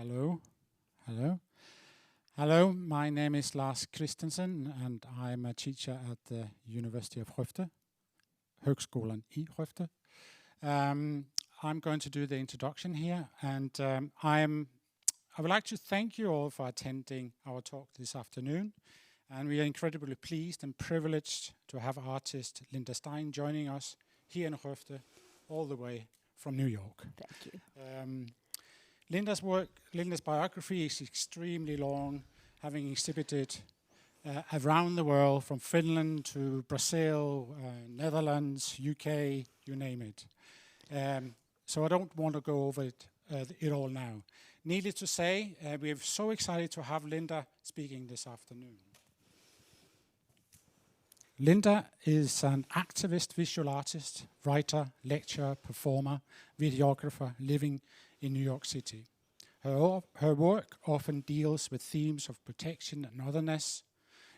Hello, hello. Hello, my name is Lars Christensen and I'm a teacher at the University of Skövde, Högskolan i Skövde. I'm going to do the introduction here, and I would like to thank you all for attending our talk this afternoon. And we are incredibly pleased and privileged to have artist Linda Stein joining us here in Skövde, all the way from New York. Thank you. Linda's biography is extremely long, having exhibited around the world, from Finland to Brazil, Netherlands, UK, you name it. So I don't want to go over it all now. Needless to say, we're so excited to have Linda speaking this afternoon. Linda is an activist visual artist, writer, lecturer, performer, videographer living in New York City. Her work often deals with themes of protection and otherness,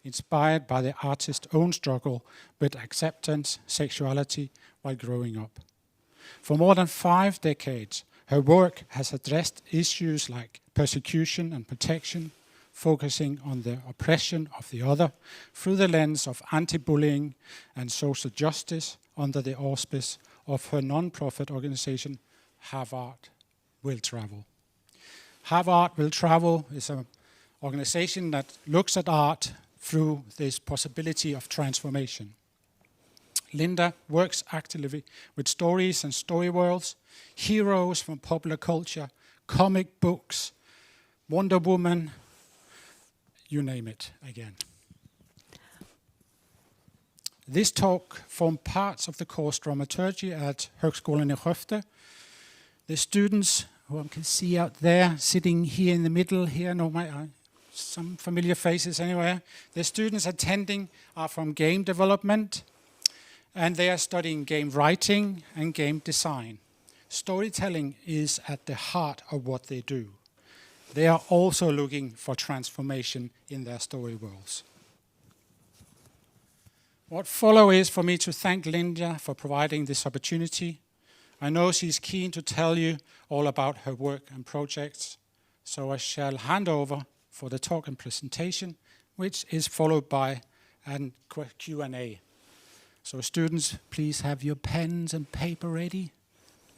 inspired by the artist's own struggle with acceptance, sexuality while growing up. For more than 5 decades, her work has addressed issues like persecution and protection, focusing on the oppression of the other through the lens of anti-bullying and social justice under the auspice of her non-profit organization, Have Art Will Travel. Have Art Will Travel is an organization that looks at art through this possibility of transformation. Linda works actively with stories and story worlds, heroes from popular culture, comic books, Wonder Woman, you name it again. This talk formed parts of the course Dramaturgy at Högskolan i Skövde. The students, who I can see out there, sitting here in the middle here, some familiar faces anywhere. The students attending are from game development, and they are studying game writing and game design. Storytelling is at the heart of what they do. They are also looking for transformation in their story worlds. What follows is for me to thank Linda for providing this opportunity. I know she's keen to tell you all about her work and projects, so I shall hand over for the talk and presentation, which is followed by a Q&A. So students, please have your pens and paper ready,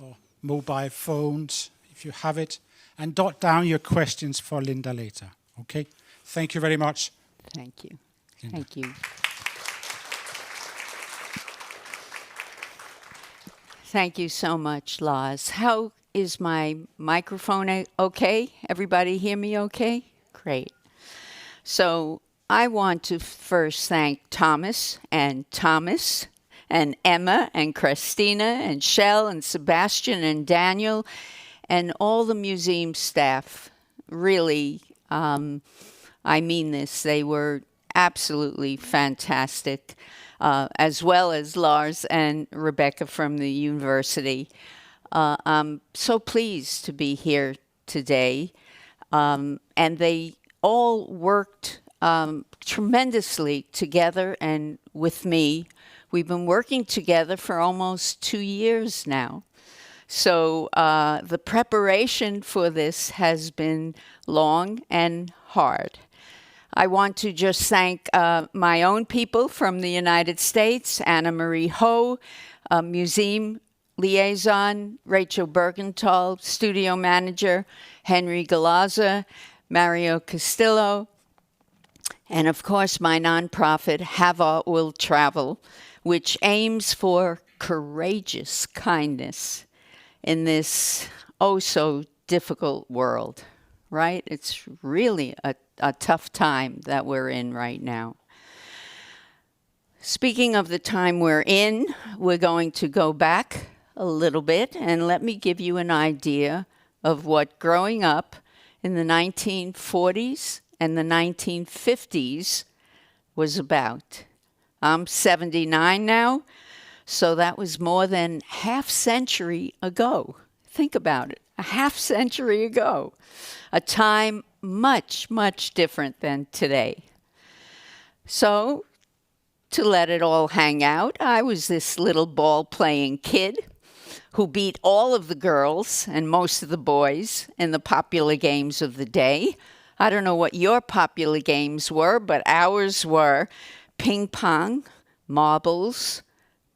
or mobile phones if you have it, and jot down your questions for Linda later. Okay? Thank you very much. Thank you. Linda. Thank you. Thank you so much, Lars. How is my microphone okay? Everybody hear me okay? Great. So I want to first thank Thomas and Emma and Christina and Shell and Sebastian and Daniel and all the museum staff. Really, I mean this, they were absolutely fantastic, as well as Lars and Rebecca from the university. I'm so pleased to be here today. And they all worked tremendously together and with me. We've been working together for almost 2 years now. So the preparation for this has been long and hard. I want to just thank my own people from the United States, Anna Marie Ho, museum liaison, Rachel Bergenthal, studio manager, Henry Galazza, Mario Castillo, and of course my nonprofit, Have Art Will Travel, which aims for courageous kindness in this oh so difficult world, right? It's really a tough time that we're in right now. Speaking of the time we're in, we're going to go back a little bit and let me give you an idea of what growing up in the 1940s and the 1950s was about. I'm 79 now, so that was more than half century ago. Think about it, a half century ago. A time much, much different than today. So, to let it all hang out, I was this little ball-playing kid who beat all of the girls and most of the boys in the popular games of the day. I don't know what your popular games were, but ours were ping pong, marbles,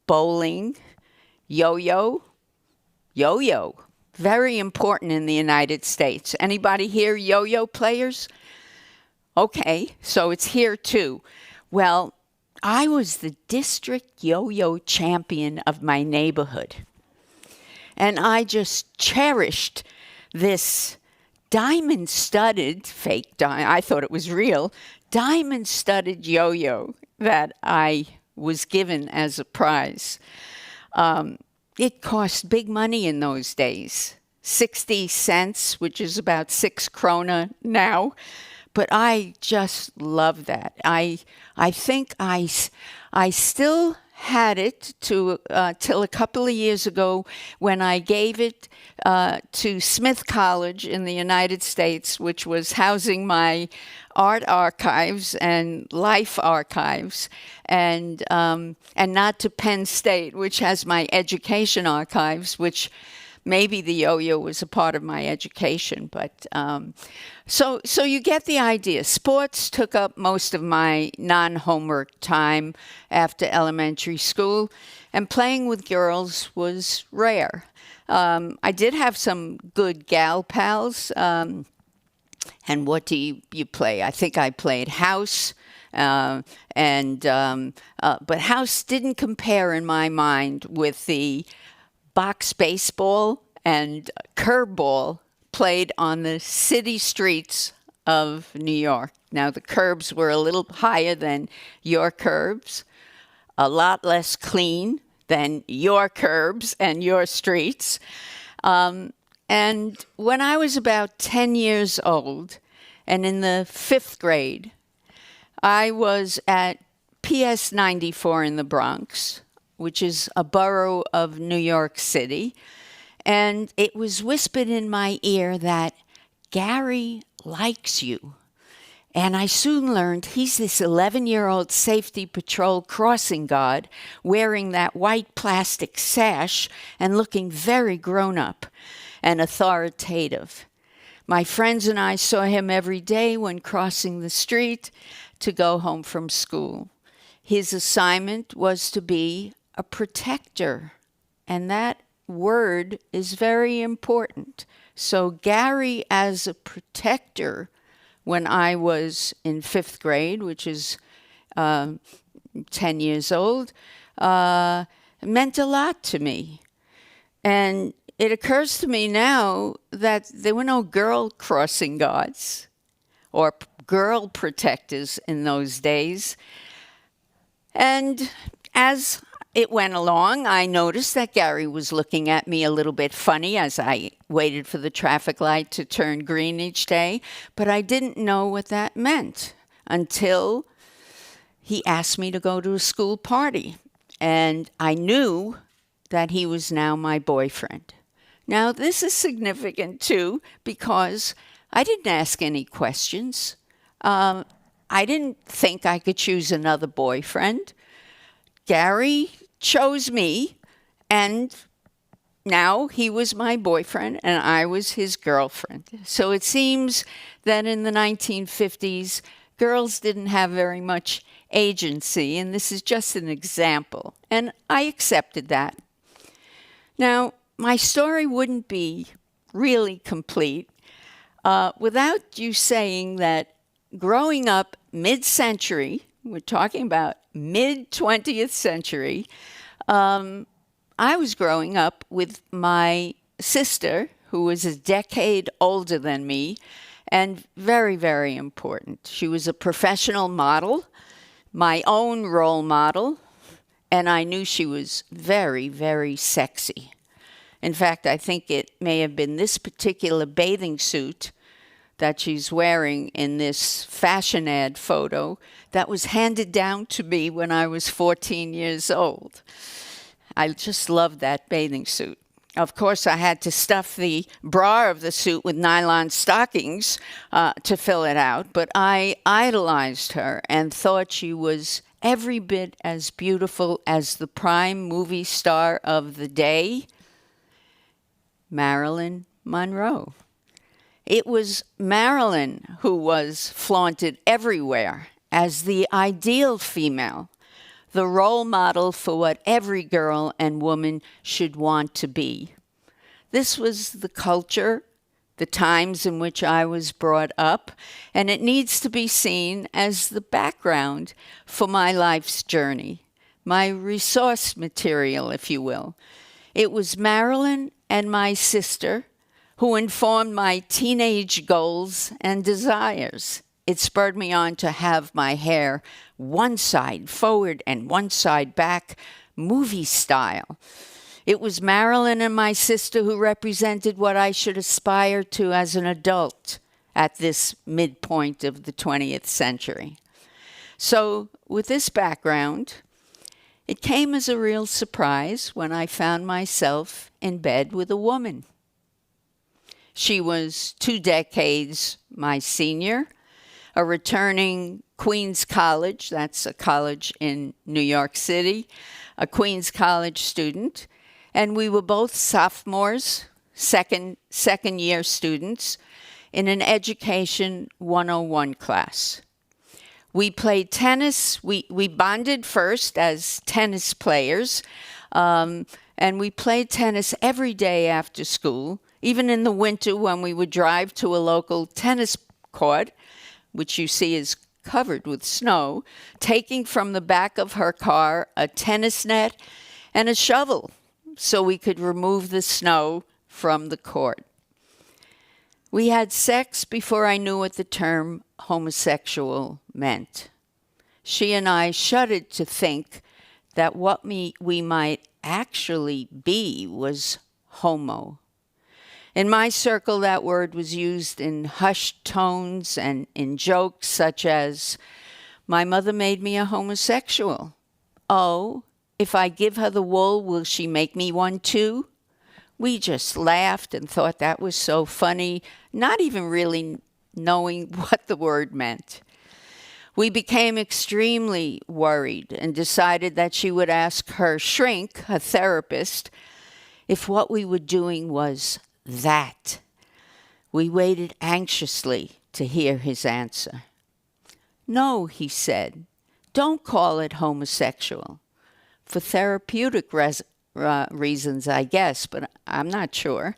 bowling, yo-yo. Yo-yo, very important in the United States. Anybody here yo-yo players? Okay, so it's here too. Well, I was the district yo-yo champion of my neighborhood. And I just cherished this diamond-studded, I thought it was real, diamond-studded yo-yo that I was given as a prize. It cost big money in those days, 60 cents, which is about 6 krona now. But I just love that. I think I still had it till a couple of years ago when I gave it to Smith College in the United States, which was housing my art archives and life archives, and not to Penn State, which has my education archives, which maybe the yo-yo was a part of my education. But so you get the idea. Sports took up most of my non-homework time after elementary school, and playing with girls was rare. I did have some good gal pals. And what do you play? I think I played house, but house didn't compare in my mind with the box baseball and curveball played on the city streets of New York. Now, the curbs were a little higher than your curbs, a lot less clean than your curbs and your streets. And when I was about 10 years old, and in the 5th grade, I was at PS 94 in the Bronx, which is a borough of New York City, and it was whispered in my ear that Gary likes you. And I soon learned he's this 11-year-old safety patrol crossing guard wearing that white plastic sash and looking very grown up and authoritative. My friends and I saw him every day when crossing the street to go home from school. His assignment was to be a protector, and that word is very important. So Gary as a protector when I was in 5th grade, which is 10 years old, meant a lot to me. And it occurs to me now that there were no girl crossing guards or girl protectors in those days. And as it went along, I noticed that Gary was looking at me a little bit funny as I waited for the traffic light to turn green each day, but I didn't know what that meant until he asked me to go to a school party. And I knew that he was now my boyfriend. Now, this is significant, too, because I didn't ask any questions. I didn't think I could choose another boyfriend. Gary chose me, and now he was my boyfriend, and I was his girlfriend. So it seems that in the 1950s, girls didn't have very much agency, and this is just an example. And I accepted that. Now, my story wouldn't be really complete without you saying that growing up mid-century, we're talking about mid-20th century, I was growing up with my sister, who was a decade older than me, and very, very important. She was a professional model, my own role model, and I knew she was very, very sexy. In fact, I think it may have been this particular bathing suit that she's wearing in this fashion ad photo that was handed down to me when I was 14 years old. I just loved that bathing suit. Of course, I had to stuff the bra of the suit with nylon stockings to fill it out, but I idolized her and thought she was every bit as beautiful as the prime movie star of the day. Marilyn Monroe. It was Marilyn who was flaunted everywhere as the ideal female, the role model for what every girl and woman should want to be. This was the culture, the times in which I was brought up, and it needs to be seen as the background for my life's journey, my resource material, if you will. It was Marilyn and my sister who informed my teenage goals and desires. It spurred me on to have my hair one side forward and one side back, movie style. It was Marilyn and my sister who represented what I should aspire to as an adult at this midpoint of the 20th century. So with this background, it came as a real surprise when I found myself in bed with a woman. She was 2 decades my senior, a returning Queens College, that's a college in New York City, a Queens College student, and we were both sophomores, second year students in an Education 101 class. We played tennis. We bonded first as tennis players, and we played tennis every day after school, even in the winter when we would drive to a local tennis court, which you see is covered with snow, taking from the back of her car a tennis net and a shovel so we could remove the snow from the court. We had sex before I knew what the term homosexual meant. She and I shuddered to think that what we might actually be was homo. In my circle, that word was used in hushed tones and in jokes such as, "My mother made me a homosexual." "Oh, if I give her the wool, will she make me one too?" We just laughed and thought that was so funny, not even really knowing what the word meant. We became extremely worried and decided that she would ask her shrink, her therapist, if what we were doing was that. We waited anxiously to hear his answer. "No," he said, "don't call it homosexual. For therapeutic reasons, I guess, but I'm not sure."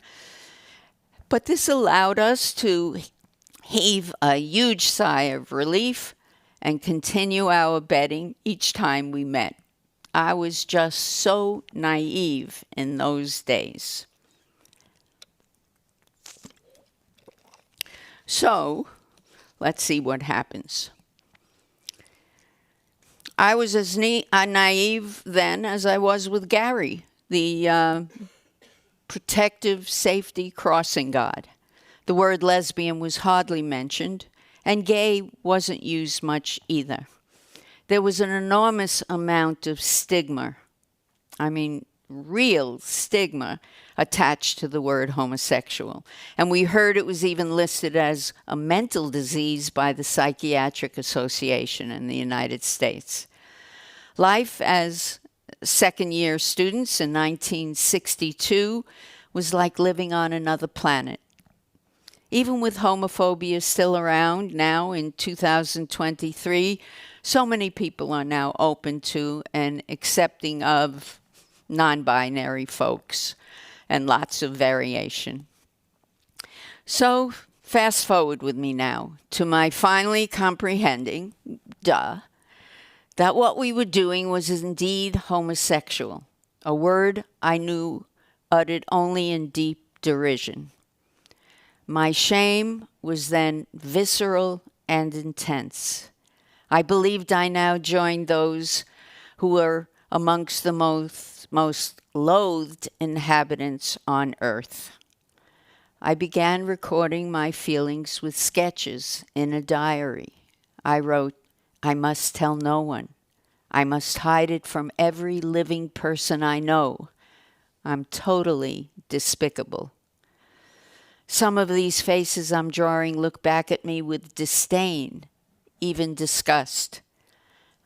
But this allowed us to heave a huge sigh of relief and continue our bedding each time we met. I was just so naive in those days. So, let's see what happens. I was as naive then as I was with Gary, the protective safety crossing guard. The word lesbian was hardly mentioned, and gay wasn't used much either. There was an enormous amount of stigma, real stigma, attached to the word homosexual. And we heard it was even listed as a mental disease by the Psychiatric Association in the United States. Life as second-year students in 1962 was like living on another planet. Even with homophobia still around now in 2023, so many people are now open to and accepting of non-binary folks and lots of variation. So fast forward with me now to my finally comprehending, that what we were doing was indeed homosexual, a word I knew uttered only in deep derision. My shame was then visceral and intense. I believed I now joined those who were amongst the most loathed inhabitants on earth. I began recording my feelings with sketches in a diary. I wrote, "I must tell no one. I must hide it from every living person I know. I'm totally despicable." Some of these faces I'm drawing look back at me with disdain, even disgust.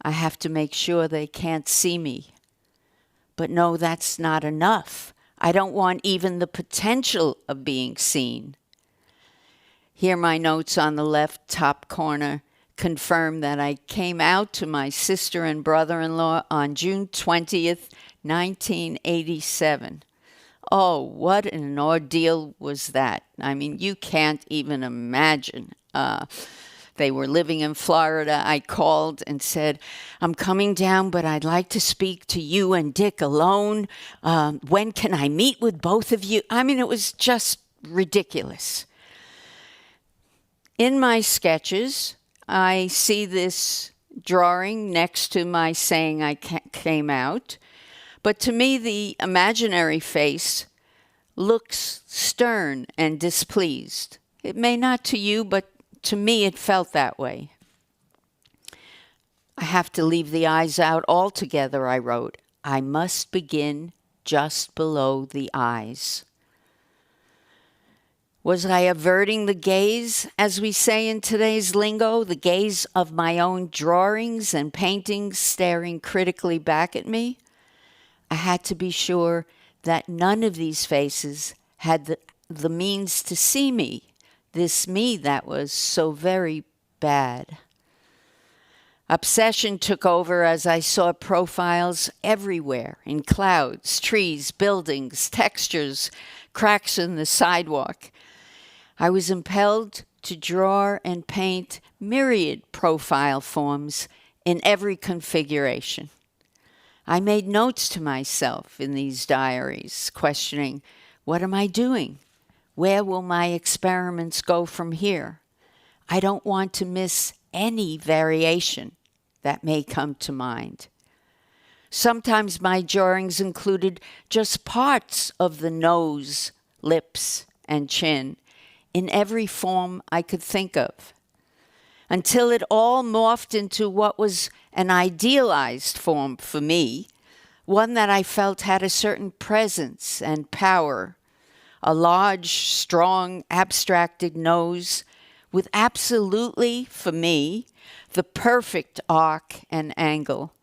I have to make sure they can't see me. But no, that's not enough. I don't want even the potential of being seen. Here my notes on the left top corner confirm that I came out to my sister and brother-in-law on June 20th, 1987. Oh, what an ordeal was that. I mean, you can't even imagine. They were living in Florida. I called and said, I'm coming down, but I'd like to speak to you and Dick alone. When can I meet with both of you? I mean, it was just ridiculous. In my sketches, I see this drawing next to my saying I came out. But to me, the imaginary face looks stern and displeased. It may not to you, but to me it felt that way. I have to leave the eyes out altogether, I wrote. I must begin just below the eyes. Was I averting the gaze, as we say in today's lingo, the gaze of my own drawings and paintings staring critically back at me? I had to be sure that none of these faces had the means to see me, this me that was so very bad. Obsession took over as I saw profiles everywhere, in clouds, trees, buildings, textures, cracks in the sidewalk. I was impelled to draw and paint myriad profile forms in every configuration. I made notes to myself in these diaries, questioning, what am I doing? Where will my experiments go from here? I don't want to miss any variation that may come to mind. Sometimes my drawings included just parts of the nose, lips, and chin in every form I could think of, until it all morphed into what was an idealized form for me, one that I felt had a certain presence and power, a large, strong, abstracted nose with absolutely, for me, the perfect arc and angle,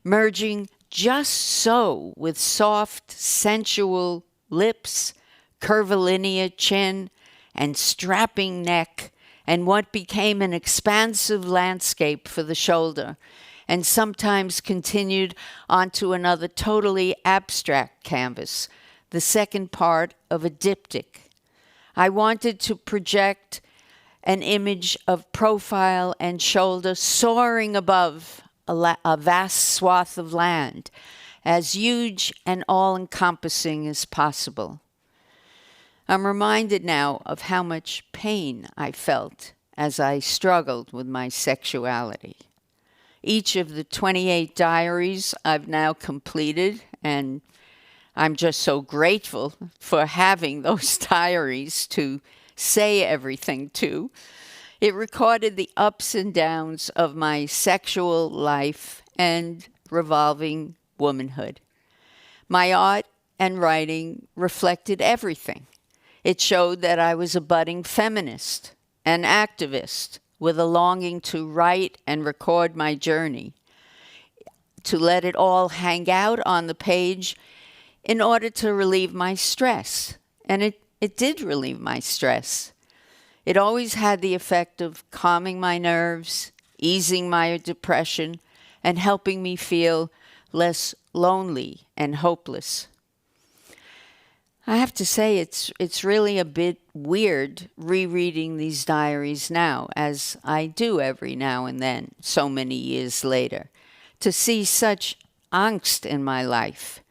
merging just so with soft, sensual lips, curvilinear chin, and strapping neck, and what became an expansive landscape for the shoulder, and sometimes continued onto another totally abstract canvas, the second part of a diptych. I wanted to project an image of profile and shoulder soaring above a vast swath of land, as huge and all-encompassing as possible. I'm reminded now of how much pain I felt as I struggled with my sexuality. Each of the 28 diaries I've now completed, and I'm just so grateful for having those diaries to say everything to. It recorded the ups and downs of my sexual life and revolving womanhood. My art and writing reflected everything. It showed that I was a budding feminist, an activist, with a longing to write and record my journey, to let it all hang out on the page in order to relieve my stress. And it did relieve my stress. It always had the effect of calming my nerves, easing my depression, and helping me feel less lonely and hopeless. I have to say it's really a bit weird rereading these diaries now, as I do every now and then, so many years later, to see such angst in my life,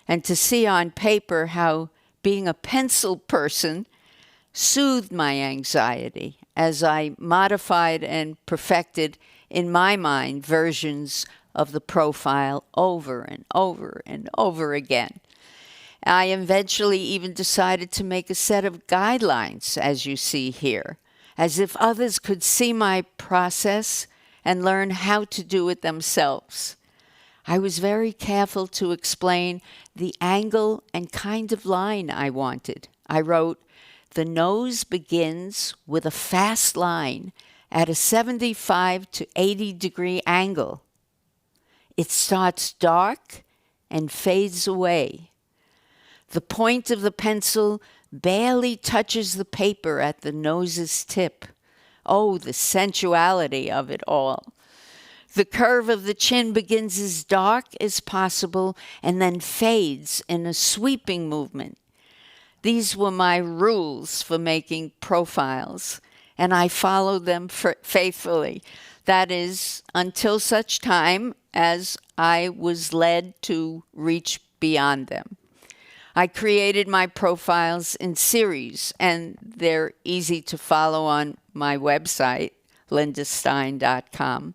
and to see on paper how being a pencil person soothed my anxiety as I modified and perfected in my mind versions of the profile over and over and over again. I eventually even decided to make a set of guidelines, as you see here, as if others could see my process and learn how to do it themselves. I was very careful to explain the angle and kind of line I wanted. I wrote, the nose begins with a fast line at a 75 to 80 degree angle. It starts dark and fades away. The point of the pencil barely touches the paper at the nose's tip. Oh, the sensuality of it all. The curve of the chin begins as dark as possible and then fades in a sweeping movement. These were my rules for making profiles, and I followed them faithfully. That is, until such time as I was led to reach beyond them. I created my profiles in series, and they're easy to follow on my website, lindastein.com,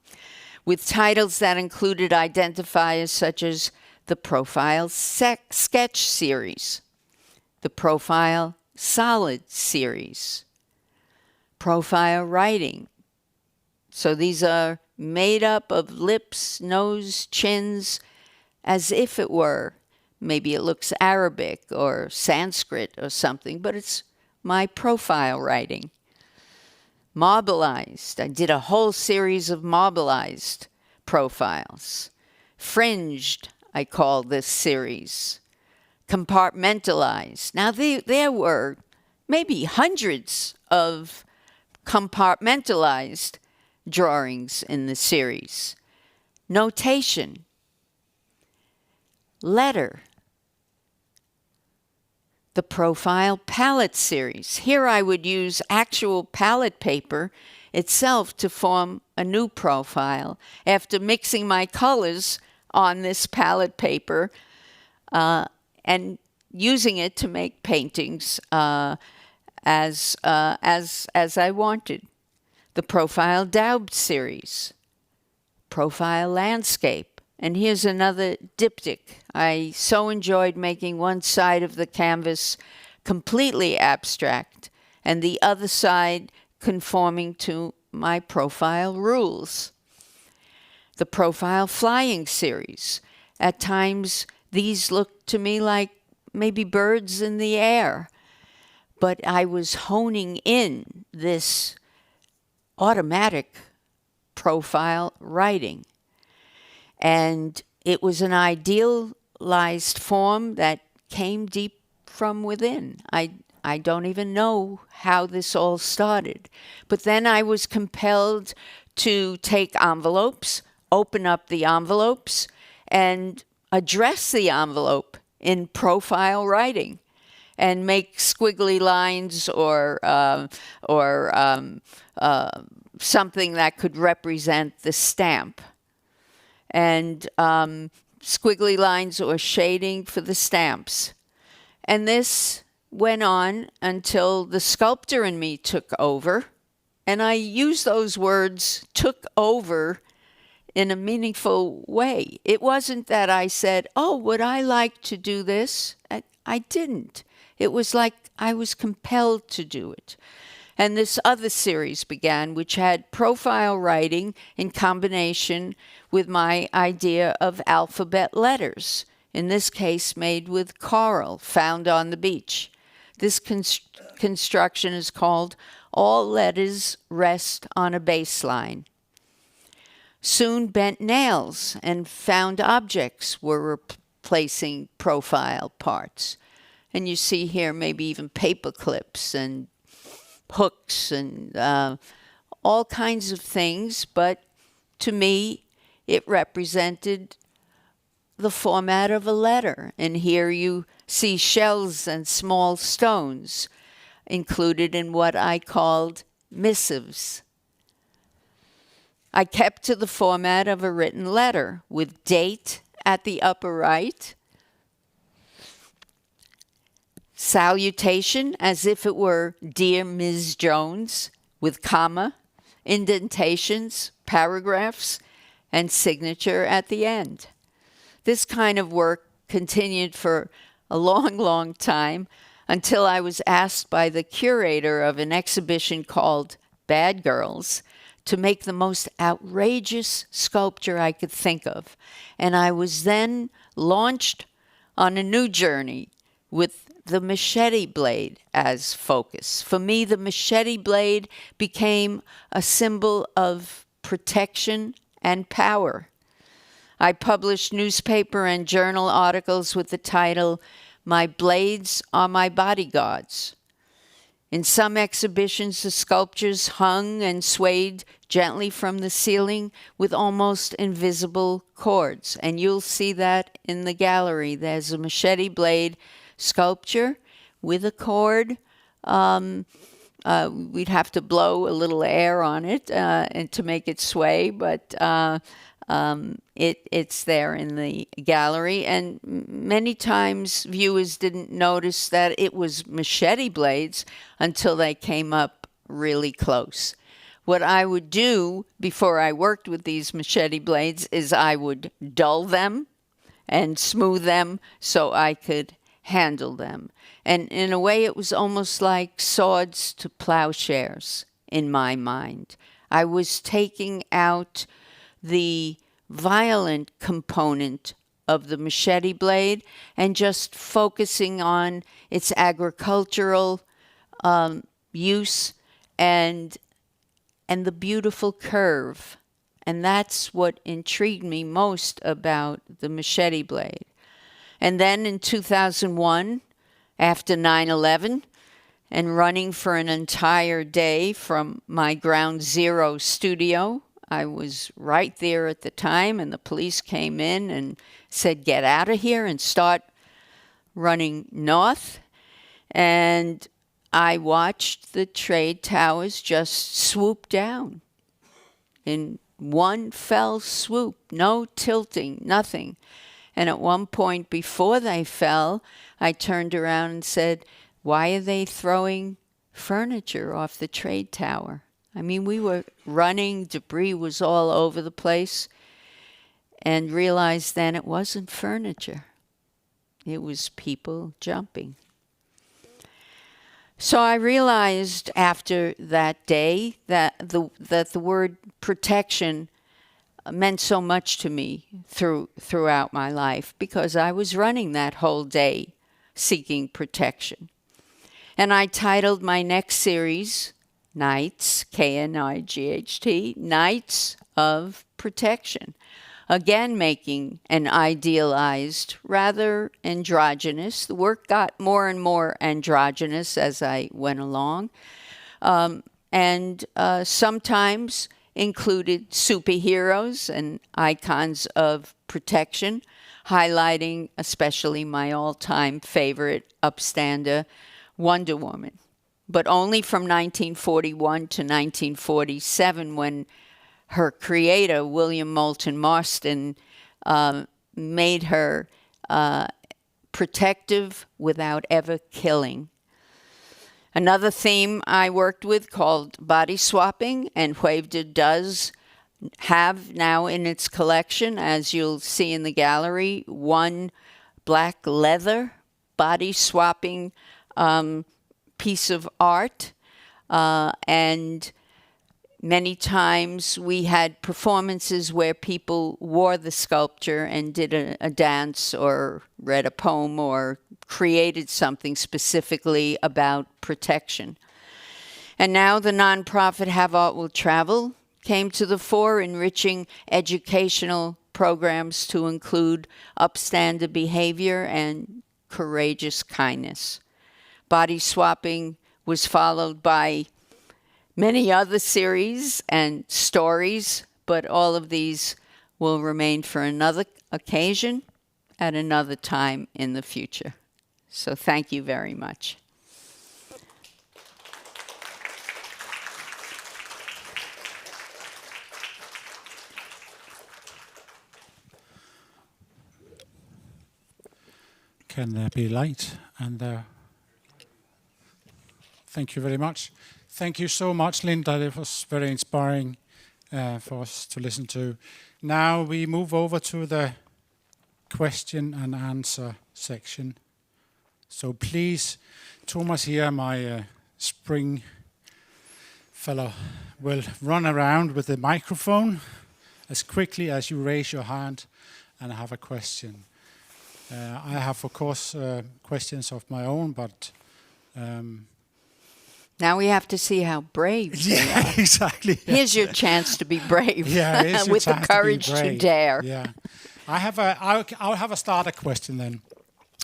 with titles that included identifiers such as the Profile Sketch Series, the Profile Solid Series, Profile Writing. So these are made up of lips, nose, chins, as if it were. Maybe it looks Arabic or Sanskrit or something, but it's my profile writing. Marbleized. I did a whole series of marbleized profiles. Fringed, I call this series. Compartmentalized. Now, there were maybe hundreds of compartmentalized drawings in the series. Notation. Letter. The Profile Palette Series. Here I would use actual palette paper itself to form a new profile after mixing my colors on this palette paper and using it to make paintings as I wanted. The Profile Daub Series. Profile Landscape. And here's another diptych. I so enjoyed making one side of the canvas completely abstract and the other side conforming to my profile rules. The Profile Flying Series. At times, these looked to me like maybe birds in the air, but I was honing in this automatic profile writing. And it was an idealized form that came deep from within. I don't even know how this all started. But then I was compelled to take envelopes, open up the envelopes, and address the envelope in profile writing and make squiggly lines or something that could represent the stamp. And squiggly lines or shading for the stamps. And this went on until the sculptor in me took over. And I use those words, took over, in a meaningful way. It wasn't that I said, oh, would I like to do this? I didn't. It was like I was compelled to do it. And this other series began, which had profile writing in combination with my idea of alphabet letters, in this case made with coral found on the beach. This construction is called All Letters Rest on a Baseline. Soon bent nails and found objects were replacing profile parts. And you see here maybe even paper clips and hooks and all kinds of things, but to me, it represented the format of a letter. And here you see shells and small stones included in what I called missives. I kept to the format of a written letter with date at the upper right, salutation as if it were Dear Ms. Jones, with comma, indentations, paragraphs, and signature at the end. This kind of work continued for a long, long time until I was asked by the curator of an exhibition called Bad Girls to make the most outrageous sculpture I could think of. And I was then launched on a new journey with the machete blade as focus. For me, the machete blade became a symbol of protection and power. I published newspaper and journal articles with the title, My blades are my bodyguards. In some exhibitions, the sculptures hung and swayed gently from the ceiling with almost invisible cords. And you'll see that in the gallery. There's a machete blade sculpture with a cord. We'd have to blow a little air on it and to make it sway, but it's there in the gallery. And many times viewers didn't notice that it was machete blades until they came up really close. What I would do before I worked with these machete blades is I would dull them and smooth them so I could handle them. And in a way, it was almost like swords to plowshares in my mind. I was taking out the violent component of the machete blade and just focusing on its agricultural use and the beautiful curve. And that's what intrigued me most about the machete blade. And then in 2001, after 9/11, and running for an entire day from my ground zero studio, I was right there at the time, and the police came in and said, "Get out of here," and start running north. And I watched the trade towers just swoop down in one fell swoop, no tilting, nothing. And at one point before they fell, I turned around and said, "Why are they throwing furniture off the trade tower?" I mean, we were running, debris was all over the place, and realized then it wasn't furniture. It was people jumping. So I realized after that day that the word protection meant so much to me throughout my life, because I was running that whole day seeking protection. And I titled my next series, Nights, K-N-I-G-H-T, Nights of Protection. Again, making an idealized, rather androgynous. The work got more and more androgynous as I went along. And sometimes included superheroes and icons of protection, highlighting especially my all-time favorite upstander, Wonder Woman. But only from 1941 to 1947, when her creator, William Moulton Marston, made her protective without ever killing. Another theme I worked with called body swapping, and Huevda does have now in its collection, as you'll see in the gallery, one black leather body swapping piece of art. And many times we had performances where people wore the sculpture and did a dance or read a poem or created something specifically about protection. And now the nonprofit Have Art Will Travel came to the fore, enriching educational programs to include upstander behavior and courageous kindness. Body swapping was followed by many other series and stories, but all of these will remain for another occasion at another time in the future. So thank you very much. Can there be light? And thank you very much. Thank you so much, Linda. It was very inspiring for us to listen to. Now we move over to the question and answer section. So please, Thomas here, my spring fellow, will run around with the microphone as quickly as you raise your hand and have a question. I have, of course, questions of my own, but... now we have to see how brave you are. Exactly. Here's your chance to be brave. Yeah, with the courage to dare. Yeah, I'll have a starter question then.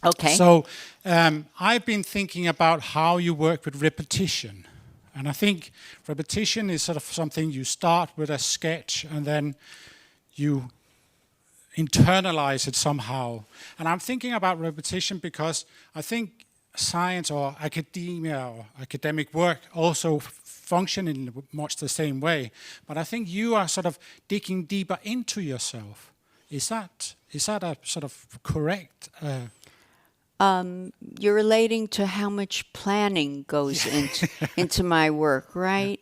Okay. So I've been thinking about how you work with repetition. And I think repetition is sort of something you start with a sketch and then you internalize it somehow. And I'm thinking about repetition because I think science or academia or academic work also function in much the same way. But I think you are sort of digging deeper into yourself. Is that a sort of correct? You're relating to how much planning goes into my work, right?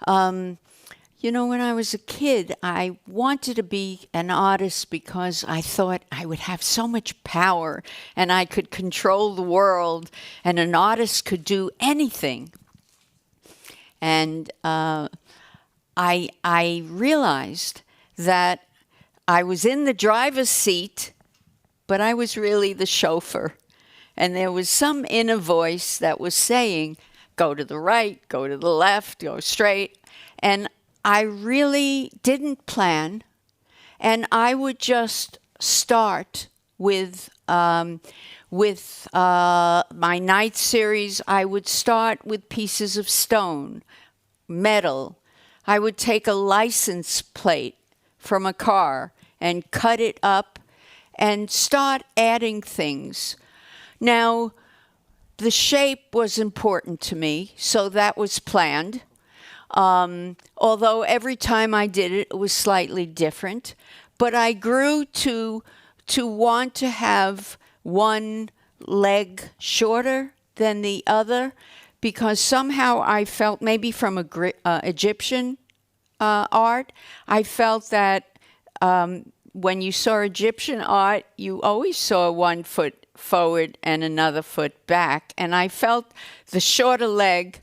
You know, when I was a kid, I wanted to be an artist because I thought I would have so much power and I could control the world and an artist could do anything. And I realized that I was in the driver's seat, but I was really the chauffeur. And there was some inner voice that was saying, go to the right, go to the left, go straight. And I really didn't plan. And I would just start with my night series. I would start with pieces of stone, metal. I would take a license plate from a car and cut it up and start adding things. Now, the shape was important to me, so that was planned. Although every time I did it, it was slightly different. But I grew to want to have one leg shorter than the other because somehow I felt, maybe from Egyptian art, I felt that when you saw Egyptian art, you always saw one foot forward and another foot back. And I felt the shorter leg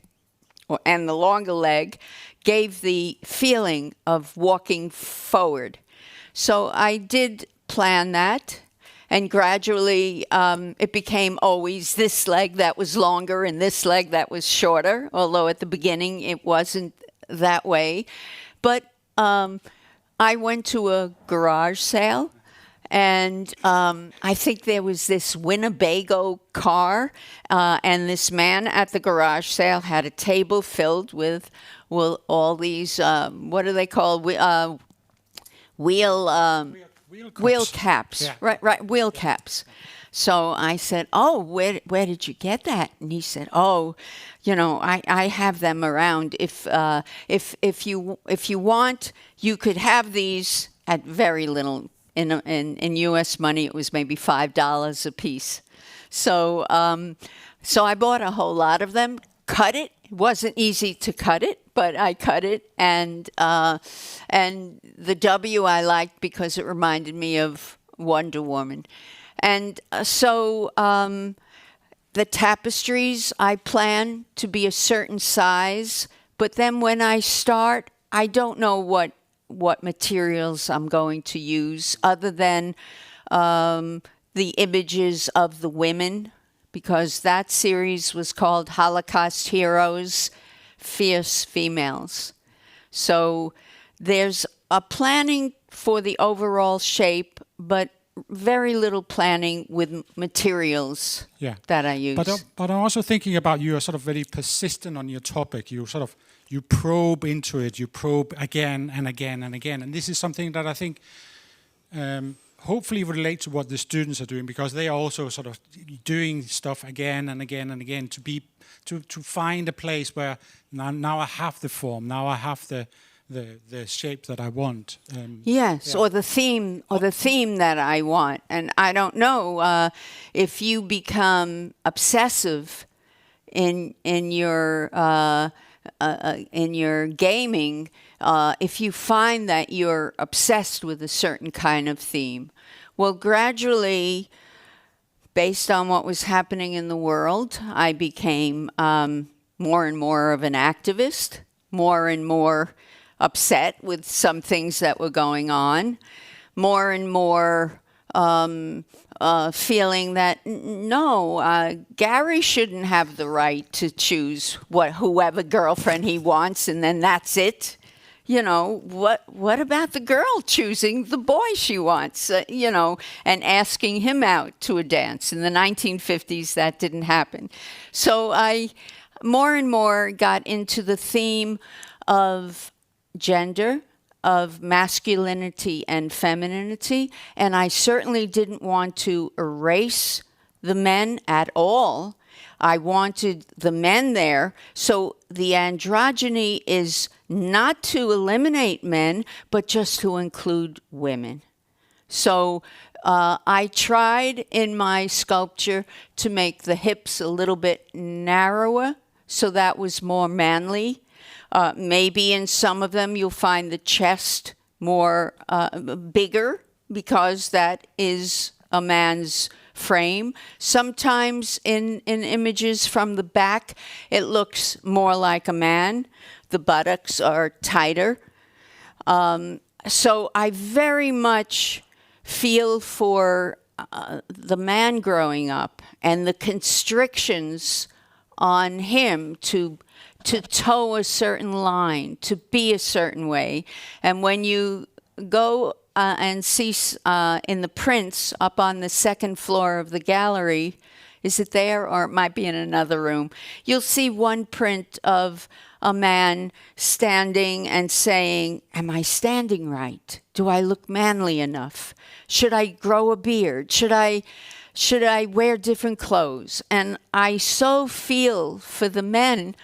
and the longer leg gave the feeling of walking forward. So I did plan that. And gradually it became always this leg that was longer and this leg that was shorter, although at the beginning it wasn't that way. But I went to a garage sale, and I think there was this Winnebago car, and this man at the garage sale had a table filled with all these, what are they called? Wheel caps. Yeah. Right, wheel caps. So I said, oh, where did you get that? And he said, oh, you know, I have them around. If you want, you could have these at very little. In U.S. money, it was maybe $5 a piece. So I bought a whole lot of them, cut it. It wasn't easy to cut it, but I cut it. And the W I liked because it reminded me of Wonder Woman. And so the tapestries, I plan to be a certain size. But then when I start, I don't know what materials I'm going to use other than the images of the women, because that series was called Holocaust Heroes, Fierce Females. So there's a planning for the overall shape, but very little planning with materials that I use. But I'm also thinking about you are sort of very persistent on your topic. You probe into it, you probe again and again and again. And this is something that I think hopefully relate to what the students are doing, because they are also sort of doing stuff again and again and again to find a place where now I have the form, now I have the shape that I want. Or the theme that I want. And I don't know if you become obsessive in your gaming, if you find that you're obsessed with a certain kind of theme. Well, gradually, based on what was happening in the world, I became more and more of an activist, more and more upset with some things that were going on, more and more feeling that Gary shouldn't have the right to choose whoever girlfriend he wants, and then that's it. what about the girl choosing the boy she wants, and asking him out to a dance? In the 1950s, that didn't happen. So I more and more got into the theme of gender, of masculinity and femininity, and I certainly didn't want to erase the men at all. I wanted the men there. So the androgyny is not to eliminate men, but just to include women. So I tried in my sculpture to make the hips a little bit narrower, so that was more manly. Maybe in some of them you'll find the chest more bigger, because that is a man's frame. Sometimes in images from the back, it looks more like a man. The buttocks are tighter. So I very much feel for the man growing up and the constrictions on him to toe a certain line, to be a certain way. And when you go and see in the prints up on the second floor of the gallery, is it there, or it might be in another room? You'll see one print of a man standing and saying, am I standing right? Do I look manly enough? Should I grow a beard? Should I wear different clothes? And I so feel for the men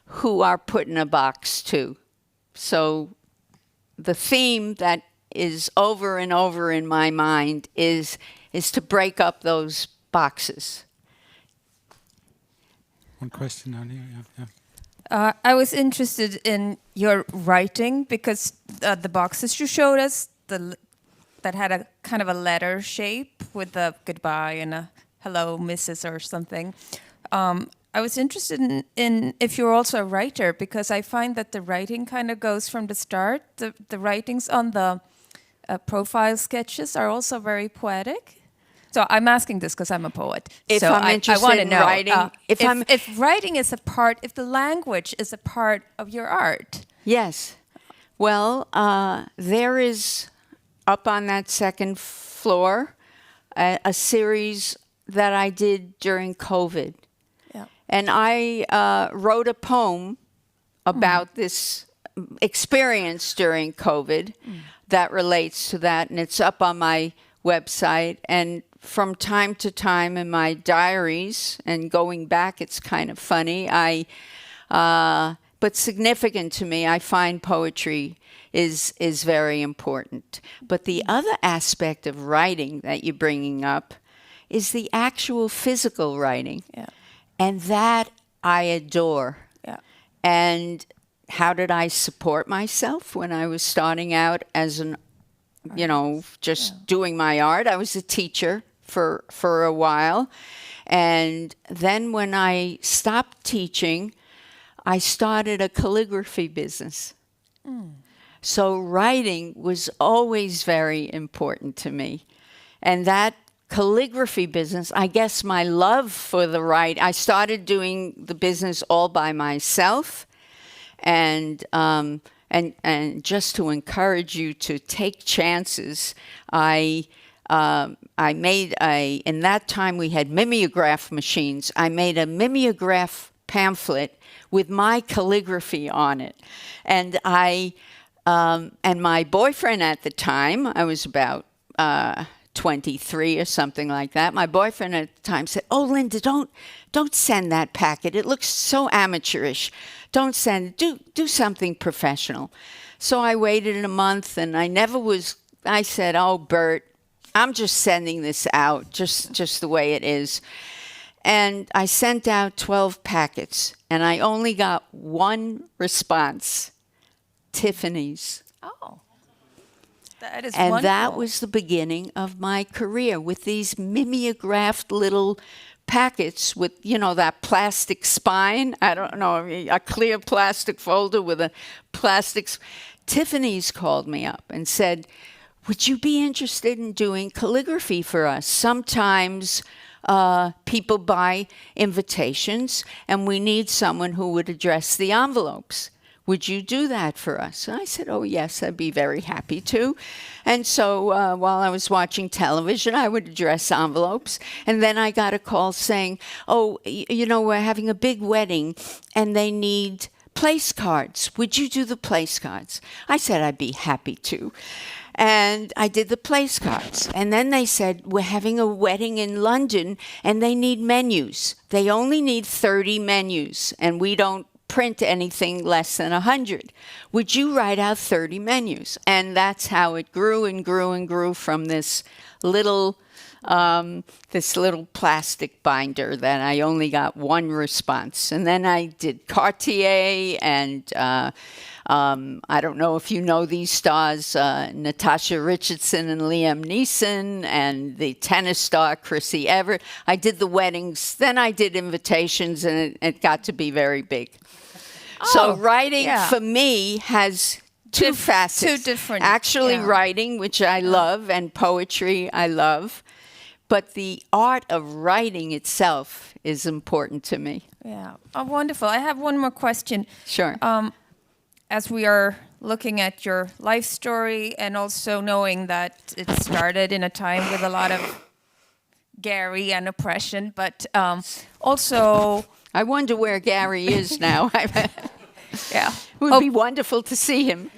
who are put in a box too. So the theme that is over and over in my mind is to break up those boxes. One question down here, yeah. I was interested in your writing because the boxes you showed us, that had a kind of a letter shape with a goodbye and a hello, Mrs. or something. I was interested in if you're also a writer, because I find that the writing kind of goes from the start. The writings on the profile sketches are also very poetic. So I'm asking this because I'm a poet. If so I'm interested in writing, if writing is a part, if the language is a part of your art. Yes. Well, there is, up on that second floor, a series that I did during COVID. Yeah. And I wrote a poem about this experience during COVID that relates to that, and it's up on my website. And from time to time in my diaries, and going back, it's kind of funny, but significant to me, I find poetry is very important. But the other aspect of writing that you're bringing up is the actual physical writing. Yeah. And that I adore. Yeah. And how did I support myself when I was starting out as doing my art? I was a teacher for a while. And then when I stopped teaching, I started a calligraphy business. So writing was always very important to me. And that calligraphy business, I guess my love for the writing, I started doing the business all by myself. And just to encourage you to take chances, I made in that time we had mimeograph machines. I made a mimeograph pamphlet with my calligraphy on it. And and my boyfriend at the time, I was about 23 or something like that. My boyfriend at the time said, "Oh, Linda, don't send that packet. It looks so amateurish. Don't send it. Do something professional." So I waited a month, and I said, "Oh, Bert, I'm just sending this out, just the way it is." And I sent out 12 packets, and I only got one response: Tiffany's. Oh. That is and wonderful. That was the beginning of my career, with these mimeographed little packets with, that plastic spine. I don't know, a clear plastic folder with a plastic. Tiffany's called me up and said, "Would you be interested in doing calligraphy for us? Sometimes people buy invitations, and we need someone who would address the envelopes." Would you do that for us? And I said, oh, yes, I'd be very happy to. And so while I was watching television, I would address envelopes. And then I got a call saying, oh, you know, we're having a big wedding and they need place cards. Would you do the place cards? I said, I'd be happy to. And I did the place cards. And then they said, we're having a wedding in London and they need menus. They only need 30 menus and we don't print anything less than 100. Would you write out 30 menus? And that's how it grew and grew and grew from this little plastic binder that I only got one response. And then I did Cartier and I don't know if you know these stars, Natasha Richardson and Liam Neeson, and the tennis star Chrissy Everett. I did the weddings, then I did invitations, and it got to be very big. So writing for me has two facets. Two different. Actually writing, which I love, and poetry I love. But the art of writing itself is important to me. Yeah. Oh, wonderful. I have one more question. Sure. As we are looking at your life story and also knowing that it started in a time with a lot of Gary and oppression, but also... I wonder where Gary is now. Yeah. It would be wonderful to see him.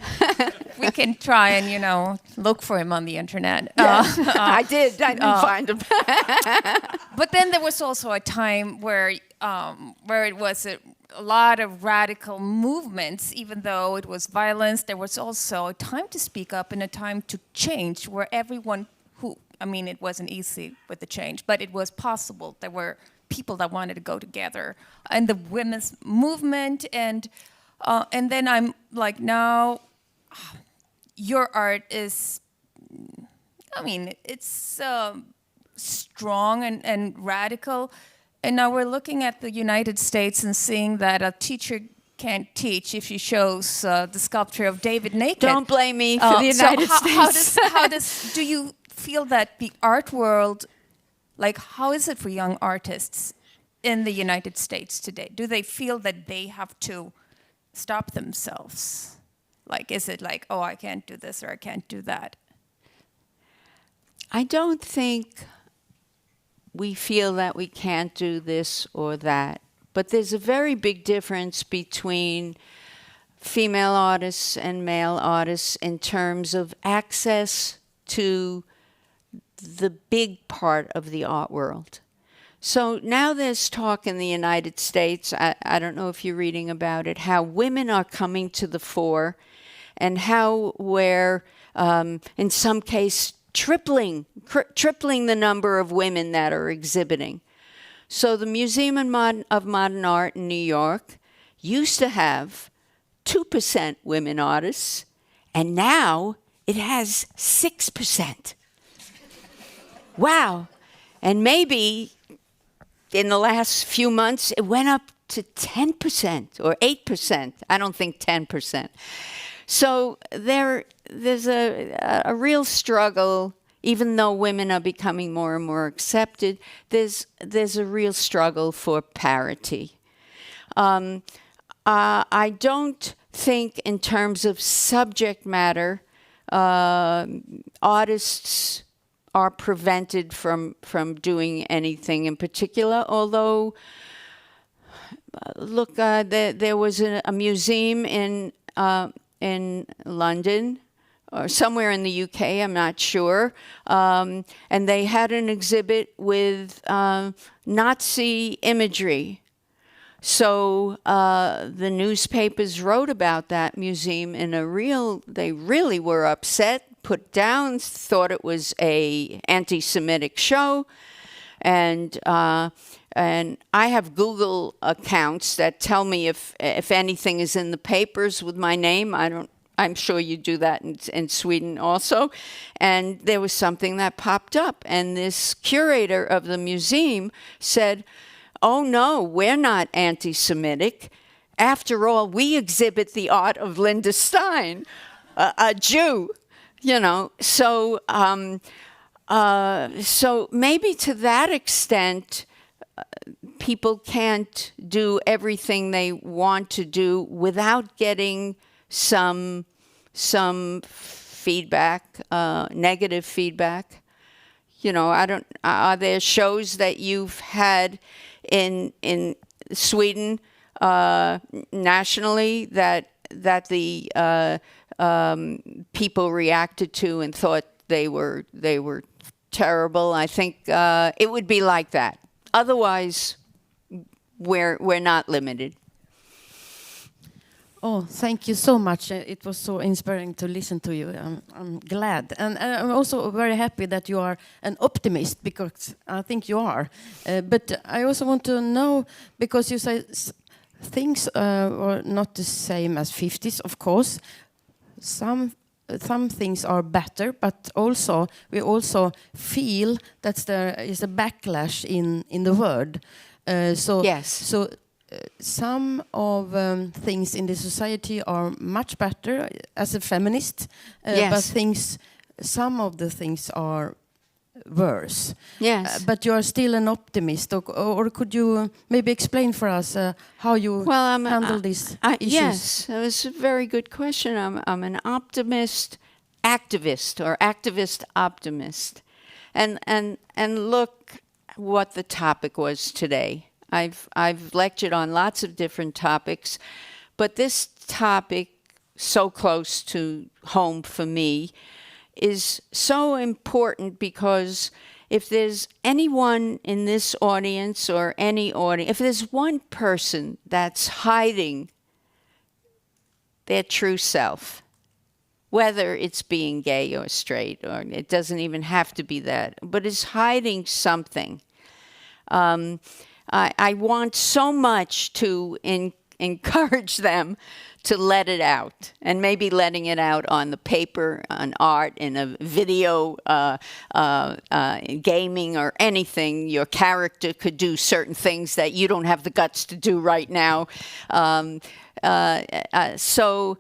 We can try and, you know, look for him on the internet. Yes. I did. I didn't find him. But then there was also a time where it was a lot of radical movements, even though it was violence. There was also a time to speak up and a time to change where everyone it wasn't easy with the change, but it was possible. There were people that wanted to go together. And the women's movement and then I'm like, now your art is, it's strong and radical. And now we're looking at the United States and seeing that a teacher can't teach if she shows the sculpture of David naked. Don't blame me for the United States. Do you feel that the art world, like how is it for young artists in the United States today? Do they feel that they have to stop themselves? Like, is it like, oh, I can't do this or I can't do that? I don't think we feel that we can't do this or that. But there's a very big difference between female artists and male artists in terms of access to the big part of the art world. So now there's talk in the United States, I don't know if you're reading about it, how women are coming to the fore and how we're, in some case, tripling the number of women that are exhibiting. So the Museum of Modern Art in New York used to have 2% women artists, and now it has 6%. Wow. And maybe in the last few months, it went up to 10% or 8%. I don't think 10%. So there's a real struggle, even though women are becoming more and more accepted, there's a real struggle for parity. I don't think in terms of subject matter, artists are prevented from doing anything in particular, although, look, there was a museum in London, or somewhere in the UK, I'm not sure, and they had an exhibit with Nazi imagery. So the newspapers wrote about that museum in they really were upset, put down, thought it was a anti-Semitic show, and I have Google accounts that tell me if anything is in the papers with my name. I'm sure you do that in Sweden also. And there was something that popped up, and this curator of the museum said, "Oh no, we're not anti-Semitic. After all, we exhibit the art of Linda Stein, a Jew." You know, so maybe to that extent, people can't do everything they want to do without getting some feedback, negative feedback. You know, are there shows that you've had in Sweden nationally that the people reacted to and thought they were terrible? I think it would be like that. Otherwise, we're not limited. Oh, thank you so much. It was so inspiring to listen to you. I'm glad. And I'm also very happy that you are an optimist, because I think you are. But I also want to know, because you say things are not the same as 50s, of course. Some things are better, but also we also feel that there is a backlash in the world. Yes. So some of things in the society are much better as a feminist, Yes. but some of the things are worse. Yes. But you are still an optimist, or could you maybe explain for us how you handle these issues? Yes, that was a very good question. I'm an optimist activist, or activist optimist. And look what the topic was today. I've lectured on lots of different topics, but this topic, so close to home for me, is so important, because if there's anyone in this audience or any audience, if there's one person that's hiding their true self, whether it's being gay or straight, or it doesn't even have to be that, but is hiding something, I want so much to encourage them to let it out, and maybe letting it out on the paper, on art, in a video, gaming, or anything. Your character could do certain things that you don't have the guts to do right now. So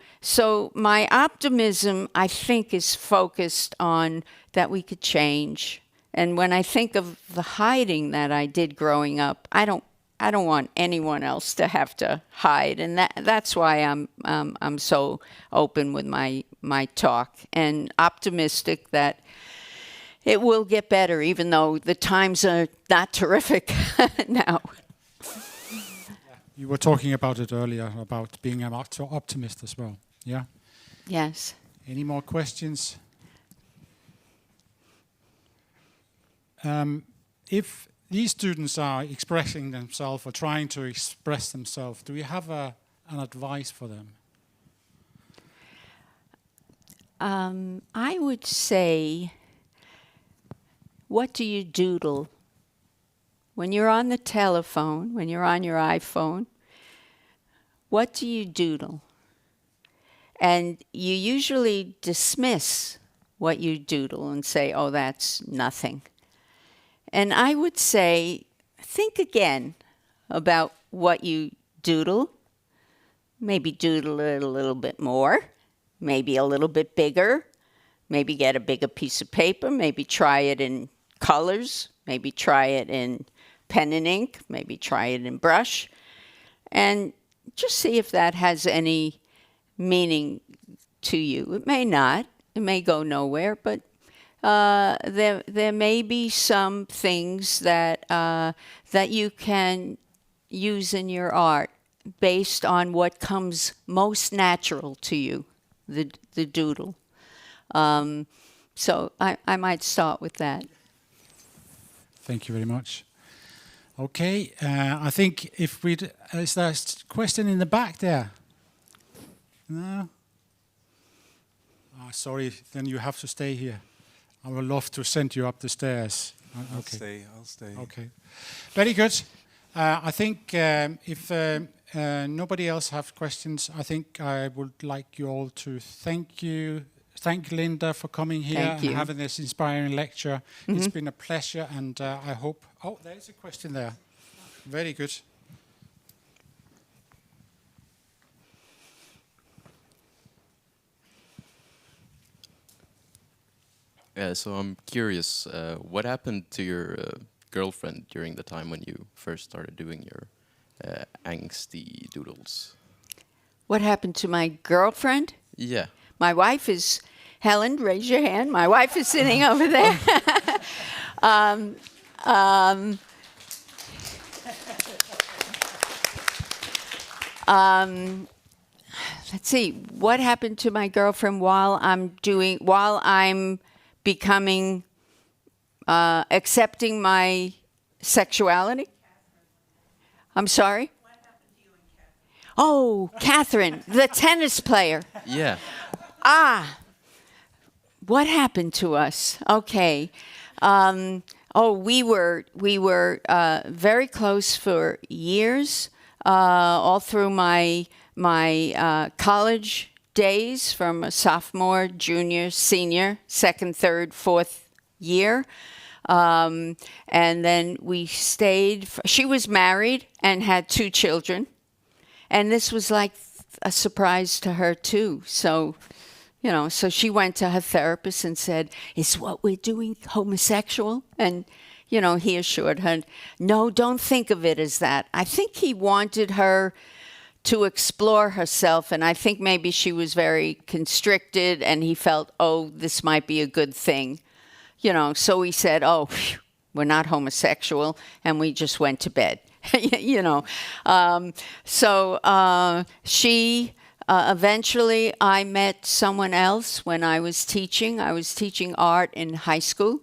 my optimism, I think, is focused on that we could change. And when I think of the hiding that I did growing up, I don't want anyone else to have to hide, and that's why I'm so open with my talk, and optimistic that it will get better, even though the times are not terrific now. You were talking about it earlier, about being an optimist as well. Yeah? Yes. Any more questions? If these students are expressing themselves or trying to express themselves, do you have an advice for them? I would say, what do you doodle? When you're on the telephone, when you're on your iPhone, what do you doodle? And you usually dismiss what you doodle and say, oh, that's nothing. And I would say, think again about what you doodle. Maybe doodle it a little bit more, maybe a little bit bigger, maybe get a bigger piece of paper, maybe try it in colors, maybe try it in pen and ink, maybe try it in brush, and just see if that has any meaning to you. It may not. It may go nowhere, but there may be some things that you can use in your art based on what comes most natural to you, the doodle. So I might start with that. Thank you very much. Okay, I think if we'd... Is there a question in the back there? No? Oh, sorry, then you have to stay here. I would love to send you up the stairs. Okay. I'll stay. Okay. Very good. I think if nobody else have questions, I think I would like you all to thank Linda for coming here and having this inspiring lecture. Mm-hmm. It's been a pleasure, and I hope... Oh, there's a question there. Very good. So I'm curious, what happened to your girlfriend during the time when you first started doing your angsty doodles? What happened to my girlfriend? Yeah. My wife is Helen. Raise your hand. My wife is sitting over there. Let's see. What happened to my girlfriend while I'm becoming accepting my sexuality? I'm sorry? What happened to you and Catherine? Oh, Catherine, the tennis player. Yeah. What happened to us? Okay. We were very close for years, all through my college days, from a sophomore, junior, senior, second, third, fourth year. And then we stayed. She was married and had 2 children. And this was like a surprise to her, too. So, so she went to her therapist and said, "Is what we're doing homosexual?" And, he assured her, "No, don't think of it as that." I think he wanted her to explore herself, and I think maybe she was very constricted, and he felt, oh, this might be a good thing. So he said, "Oh, we're not homosexual," and we just went to bed. She eventually, I met someone else when I was teaching. I was teaching art in high school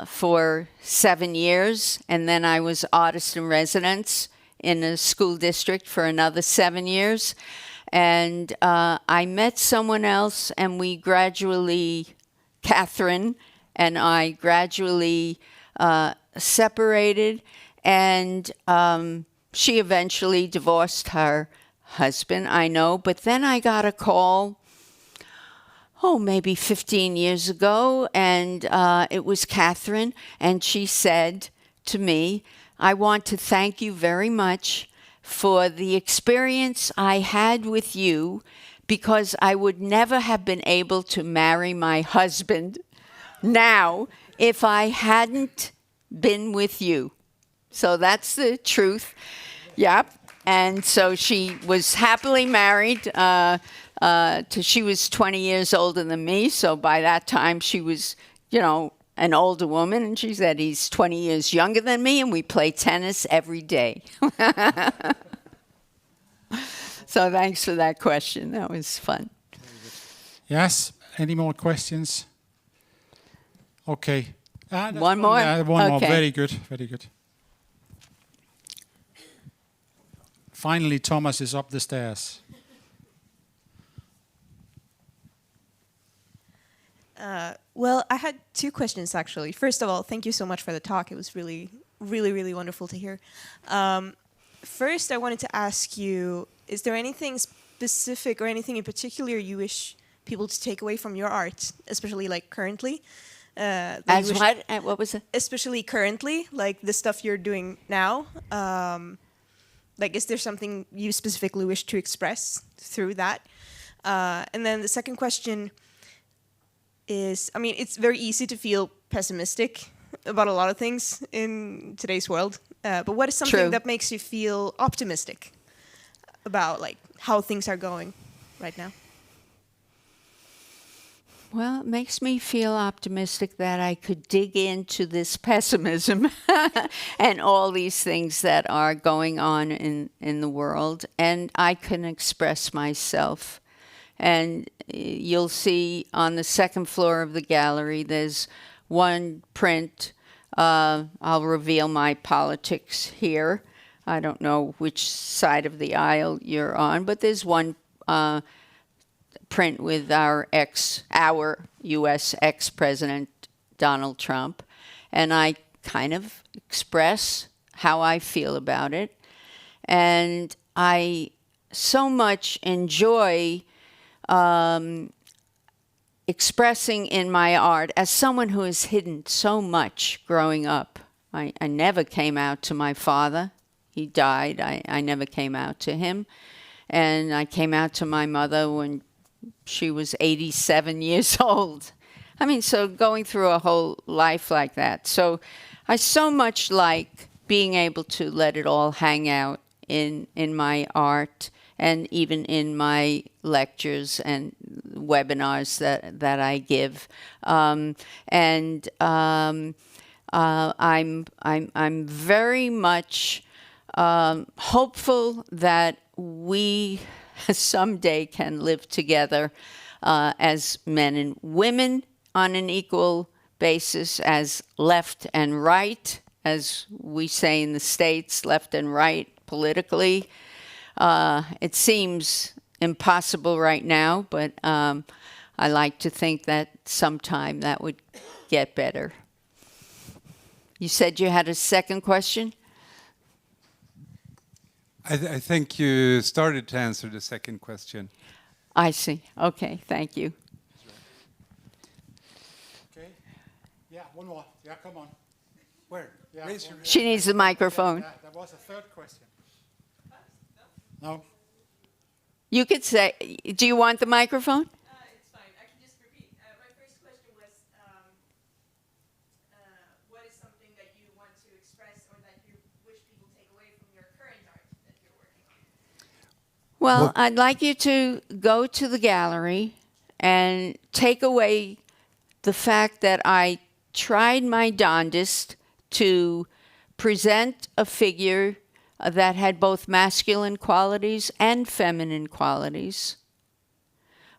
for 7 years, and then I was artist in residence in a school district for another 7 years. And I met someone else, and we gradually, Catherine and I gradually separated, and she eventually divorced her husband, I know. But then I got a call, maybe 15 years ago, and it was Catherine, and she said to me, "I want to thank you very much for the experience I had with you, because I would never have been able to marry my husband now if I hadn't been with you." So that's the truth. Yep. And so she was happily married. She was 20 years older than me. So by that time she was, an older woman. And she said, "He's 20 years younger than me, and we play tennis every day." So thanks for that question. That was fun. Yes. Any more questions? Okay. One more? One more. Okay. Very good. Very good. Finally, Thomas is up the stairs. Well, I had 2 questions, actually. First of all, thank you so much for the talk. It was really, really, really wonderful to hear. First, I wanted to ask you, is there anything specific or anything in particular you wish people to take away from your art, especially like currently? As what? What was it? Especially currently, like the stuff you're doing now. Is there something you specifically wish to express through that? And then the second question is, it's very easy to feel pessimistic about a lot of things in today's world. But what is something that makes you feel optimistic about how things are going right now? Well, it makes me feel optimistic that I could dig into this pessimism and all these things that are going on in the world, and I can express myself. And you'll see on the second floor of the gallery, there's one print. I'll reveal my politics here. I don't know which side of the aisle you're on, but there's one print with our U.S. ex-president, Donald Trump. And I kind of express how I feel about it. And I so much enjoy expressing in my art as someone who has hidden so much growing up. I never came out to my father. He died. I never came out to him. And I came out to my mother when she was 87 years old. So going through a whole life like that. So I so much like being able to let it all hang out in my art and even in my lectures and webinars that I give. I'm very much hopeful that we someday can live together as men and women on an equal basis, as left and right, as we say in the States, left and right politically. It seems impossible right now, but I like to think that sometime that would get better. You said you had a second question? I think you started to answer the second question. I see. Okay, thank you. Okay. Yeah, one more. Yeah, come on. Where? Yeah, Raise your She needs the microphone. Yeah, there was a third question. No? You could say, do you want the microphone? It's fine. I can just repeat. My first question was, what is something that you want to express or that you wish people take away from your current art that you're working on? Well, I'd like you to go to the gallery and take away the fact that I tried my darndest to present a figure that had both masculine qualities and feminine qualities.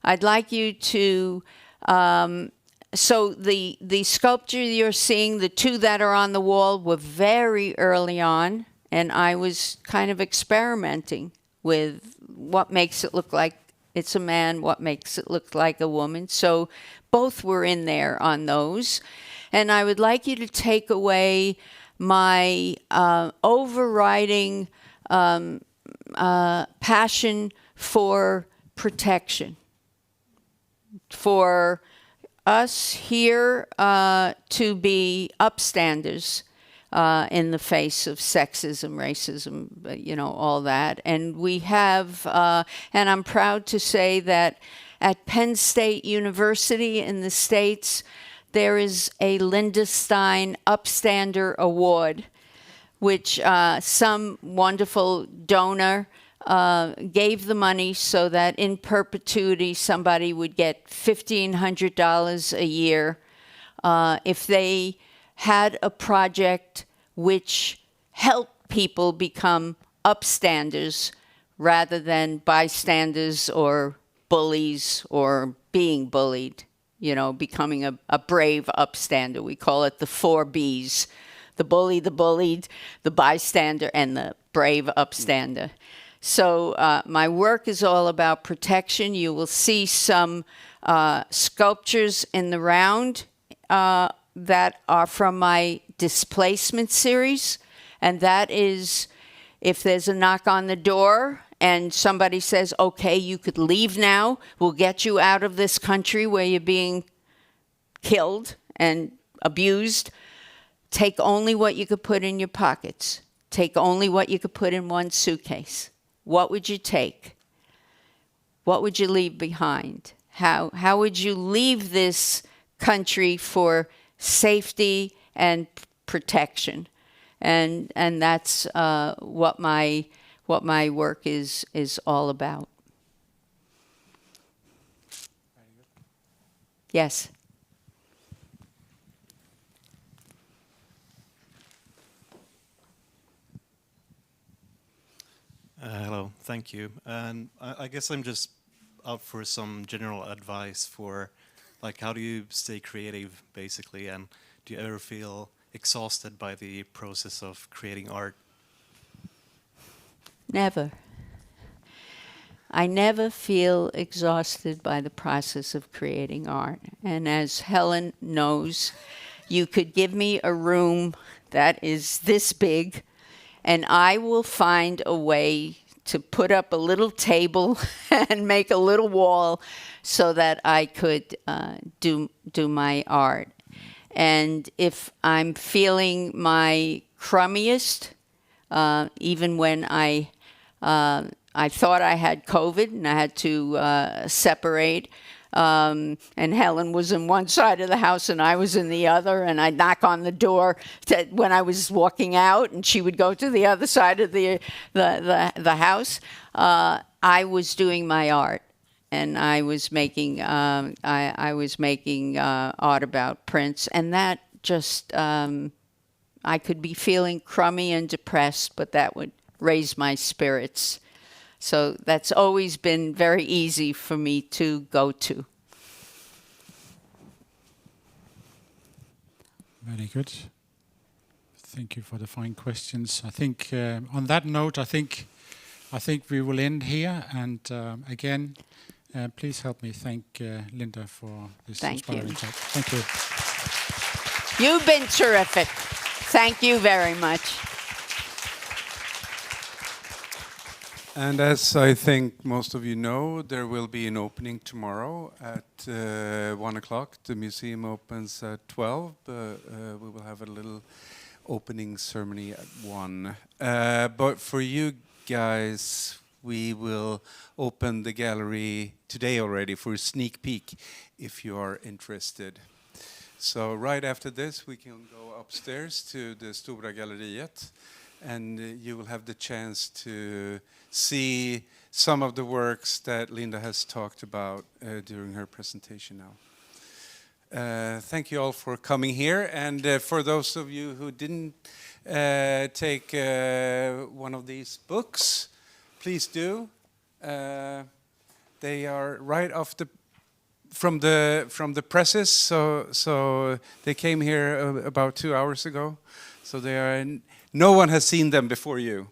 I'd like you to, so the sculpture you're seeing, the two that are on the wall were very early on, and I was kind of experimenting with what makes it look like it's a man, what makes it look like a woman. So both were in there on those. And I would like you to take away my overriding passion for protection, for us here to be upstanders in the face of sexism, racism, all that. And we have, and I'm proud to say that at Penn State University in the States, there is a Linda Stein Upstander Award, which some wonderful donor gave the money so that in perpetuity somebody would get $1,500 a year if they had a project which helped people become upstanders rather than bystanders or bullies or being bullied. Becoming a brave upstander. We call it the 4 Bs. The bully, the bullied, the bystander, and the brave upstander. So my work is all about protection. You will see some sculptures in the round that are from my displacement series. And that is, if there's a knock on the door, and somebody says, okay, you could leave now. We'll get you out of this country where you're being killed and abused. Take only what you could put in your pockets. Take only what you could put in one suitcase. What would you take? What would you leave behind? How would you leave this country for safety and protection? And that's what my work is all about. Yes. Hello, thank you. And I guess I'm just out for some general advice for, how do you stay creative, basically, and do you ever feel exhausted by the process of creating art? Never. I never feel exhausted by the process of creating art. And as Helen knows, you could give me a room that is this big, and I will find a way to put up a little table and make a little wall so that I could do my art. And if I'm feeling my crummiest, even when I thought I had COVID and I had to separate, And Helen was in one side of the house and I was in the other, and I'd knock on the door when I was walking out, and she would go to the other side of the house. I was doing my art, and I was making art about Prince, and that just I could be feeling crummy and depressed, but that would raise my spirits. So that's always been very easy for me to go to. Very good. Thank you for the fine questions. I think on that note, I think we will end here. And again, please help me thank Linda for this inspiring talk. Thank you. You've been terrific. Thank you very much. And as I think most of you know, there will be an opening tomorrow at 1 o'clock. The museum opens at 12. We will have a little opening ceremony at 1. But for you guys, we will open the gallery today already for a sneak peek if you are interested. So right after this, we can go upstairs to the Stora Galleriet, and you will have the chance to see some of the works that Linda has talked about during her presentation now. Thank you all for coming here, and for those of you who didn't take one of these books, please do. They are right off from the presses, so they came here about 2 hours ago. So they are. No one has seen them before you.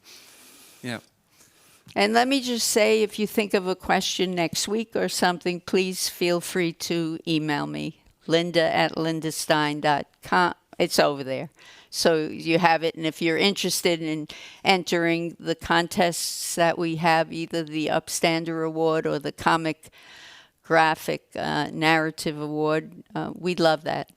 Yeah. And let me just say, if you think of a question next week or something, please feel free to email me, linda@lindastein.com. It's over there. So you have it. And if you're interested in entering the contests that we have, either the Upstander Award or the Comic Graphic Narrative Award, we'd love that.